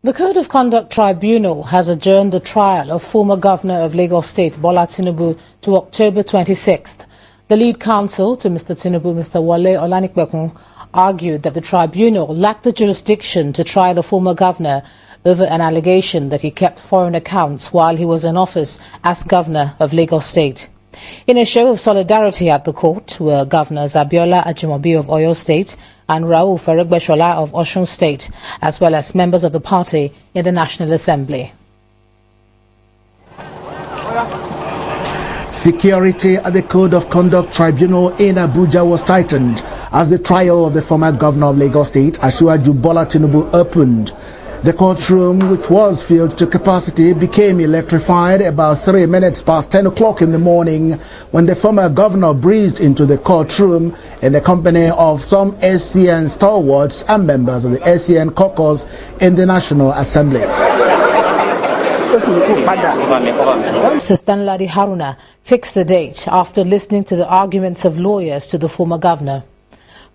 The Code of Conduct Tribunal has adjourned the trial of former Governor of Lagos State, Bola Tinubu, to October 26th. The lead counsel to Mr. Tinubu, Mr. Wale Olanikpekun, argued that the tribunal lacked the jurisdiction to try the former governor over an allegation that he kept foreign accounts while he was in office as Governor of Lagos State. In a show of solidarity at the court were Governors Abiola Ajimobi of Oyo State and Rauf Eregbeshola of Osun State, as well as members of the party in the National Assembly. Security at the Code of Conduct Tribunal in Abuja was tightened as the trial of the former Governor of Lagos State, Asiwaju Bola Tinubu, opened. The courtroom, which was filled to capacity, became electrified about 3 minutes past 10 o'clock in the morning when the former governor breezed into the courtroom in the company of some SCN stalwarts and members of the SCN caucus in the National Assembly. Stanladi Haruna fixed the date after listening to the arguments of lawyers to the former governor.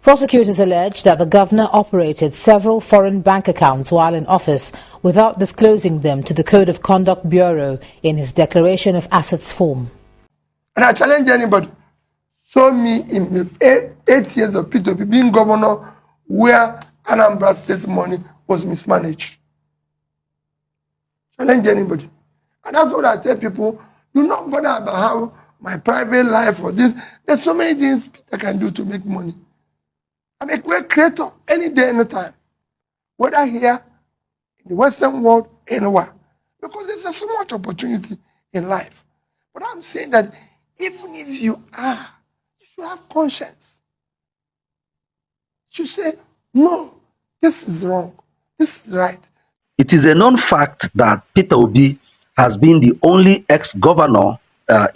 Prosecutors allege that the governor operated several foreign bank accounts while in office without disclosing them to the Code of Conduct Bureau in his Declaration of Assets form. And I challenge anybody, show me in 8 years of Peter Obi being governor where Anambra State money was mismanaged. Challenge anybody. And that's what I tell people, do not bother about how my private life or this. There's so many things Peter can do to make money. I'm a great creator any day, anytime. Whether here, in the Western world, anywhere. Because there's so much opportunity in life. But I'm saying that even if you are, you should have conscience. You should say, no, this is wrong. This is right. It is a known fact that Peter Obi has been the only ex-governor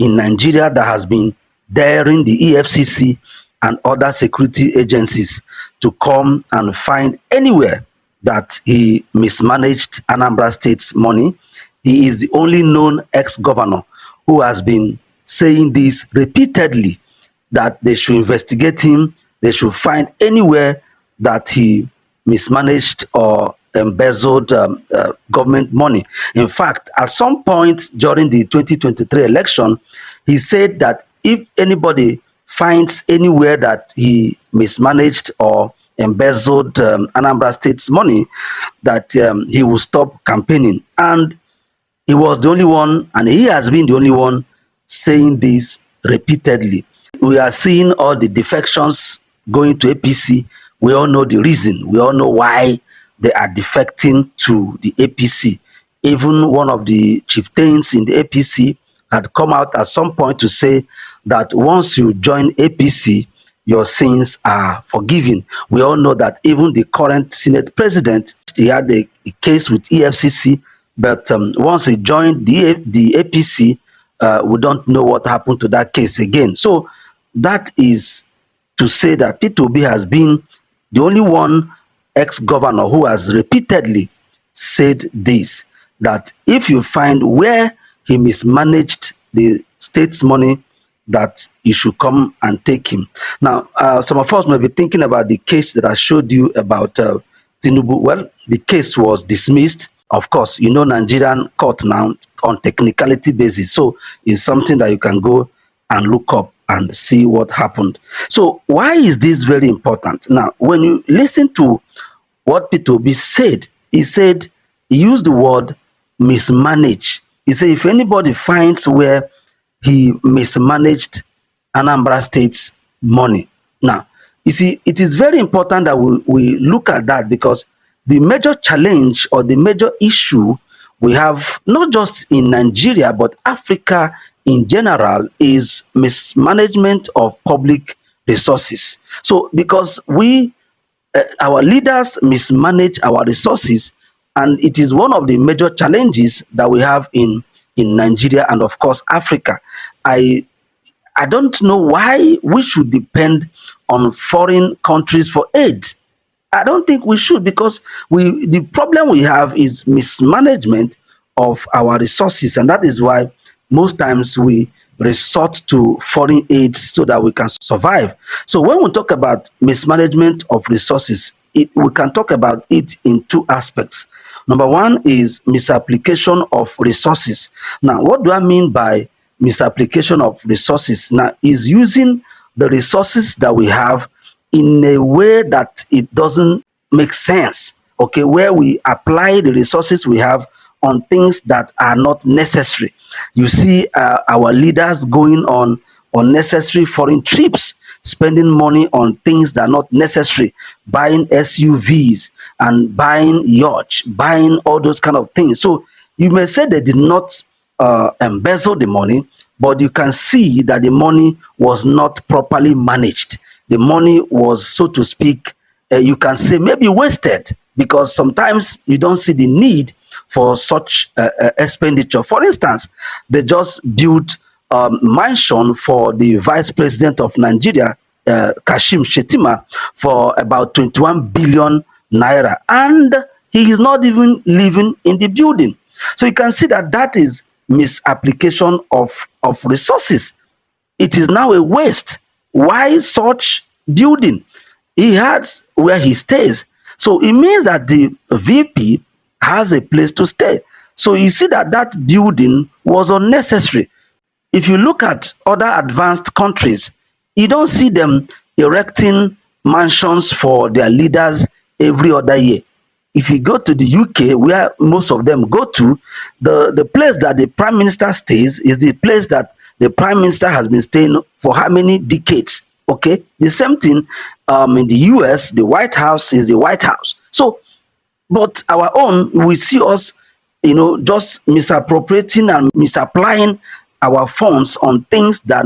in Nigeria that has been daring the EFCC and other security agencies to come and find anywhere that he mismanaged Anambra State's money. He is the only known ex-governor who has been saying this repeatedly, that they should investigate him, they should find anywhere that he mismanaged or embezzled government money. In fact, at some point during the 2023 election, he said that if anybody finds anywhere that he mismanaged or embezzled Anambra State's money, that he will stop campaigning. And he was the only one, and he has been the only one saying this repeatedly. We are seeing all the defections going to APC. We all know the reason. We all know why they are defecting to the APC. Even one of the chieftains in the APC had come out at some point to say that once you join APC, your sins are forgiven. We all know that even the current Senate president, he had a case with EFCC, but once he joined the APC, we don't know what happened to that case again. So that is to say that Peter Obi has been the only one ex-governor who has repeatedly said this, that if you find where he mismanaged the state's money, that you should come and take him. Now, some of us may be thinking about the case that I showed you about Tinubu. Well, the case was dismissed. Of course, you know, Nigerian court now on technicality basis. So it's something that you can go and look up and see what happened. So why is this very important? Now, when you listen to what Peter Obi said, he used the word mismanage. He said if anybody finds where he mismanaged Anambra State's money. Now, you see, it is very important that we look at that, because the major challenge or the major issue we have, not just in Nigeria, but Africa in general, is mismanagement of public resources. So because our leaders mismanage our resources, and it is one of the major challenges that we have in Nigeria and, of course, Africa. I don't know why we should depend on foreign countries for aid. I don't think we should, because the problem we have is mismanagement of our resources, and that is why most times we resort to foreign aid so that we can survive. So when we talk about mismanagement of resources, we can talk about it in two aspects. Number one is misapplication of resources. Now, what do I mean by misapplication of resources? Now, is using the resources that we have in a way that it doesn't make sense. Okay, where we apply the resources we have on things that are not necessary. You see our leaders going on unnecessary foreign trips, spending money on things that are not necessary, buying SUVs and buying yachts, buying all those kind of things. So you may say they did not embezzle the money, but you can see that the money was not properly managed. The money was, so to speak, you can say maybe wasted, because sometimes you don't see the need for such expenditure. For instance, they just built mansion for the vice president of Nigeria, Kashim Shettima, for about 21 billion naira, and he is not even living in the building. So you can see that that is misapplication of resources. It is now a waste. Why such building? He has where he stays. So it means that the VP has a place to stay. So you see that that building was unnecessary. If you look at other advanced countries, you don't see them erecting mansions for their leaders every other year. If you go to the UK, where most of them go to, the place that the prime minister stays is the place that the prime minister has been staying for how many decades? Okay, the same thing in the US, the White House is the White House. So, but our own, we see us, just misappropriating and misapplying our funds on things that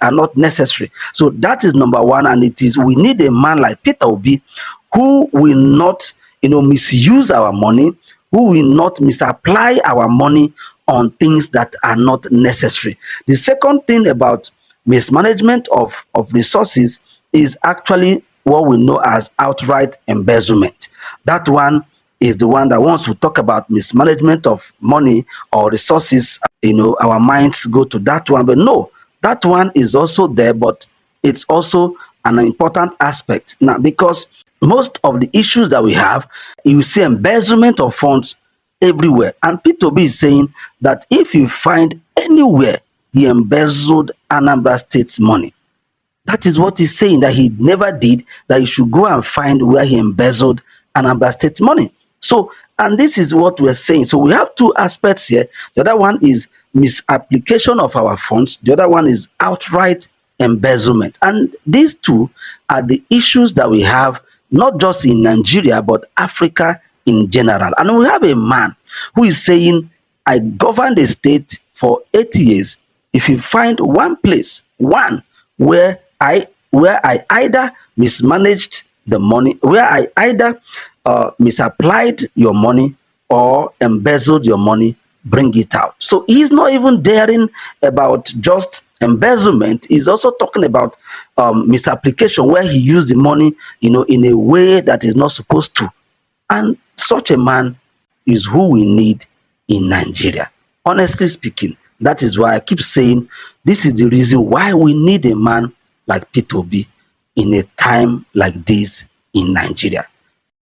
are not necessary. So that is number one, and it is, we need a man like Peter Obi who will not, misuse our money, who will not misapply our money on things that are not necessary. The second thing about mismanagement of resources is actually what we know as outright embezzlement. That one is the one that once we talk about mismanagement of money or resources, our minds go to that one. But no, that one is also there, but it's also an important aspect now, because most of the issues that we have, you see embezzlement of funds everywhere. And Peter Obi is saying that if you find anywhere he embezzled Anambra State's money, that is what he's saying, that he never did, that you should go and find where he embezzled Anambra State money. So, and this is what we're saying. So we have two aspects here. The other one is misapplication of our funds. The other one is outright embezzlement. And these two are the issues that we have, not just in Nigeria, but Africa in general. And we have a man who is saying, I governed the state for 8 years. If you find one place, where I either mismanaged the money, where I either misapplied your money or embezzled your money, bring it out. So he's not even daring about just embezzlement. He's also talking about misapplication, where he used the money, in a way that is not supposed to. And such a man is who we need in Nigeria. Honestly speaking, that is why I keep saying this is the reason why we need a man like Peter Obi in a time like this in Nigeria.